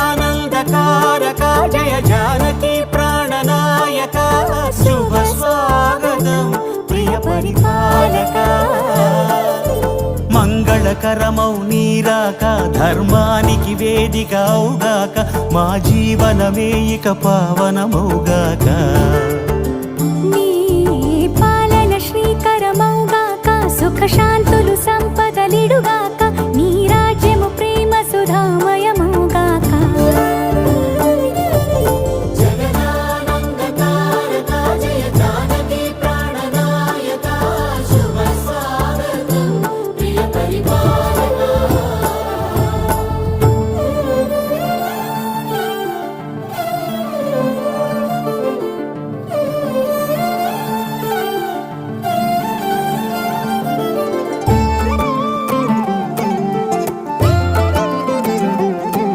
జగదానందకారక జయ జానకి ప్రాణనాయక శుభ స్వాగతం ప్రియ పరిపాలక మంగళకరమౌ నీరాక ధర్మానికి వేదిక అవుగాక మా జీవనమే ఇక పావనమౌగాక నీ పాలన శ్రీకరమౌగాక సుఖ శాంతులు సంపదలిడుగాక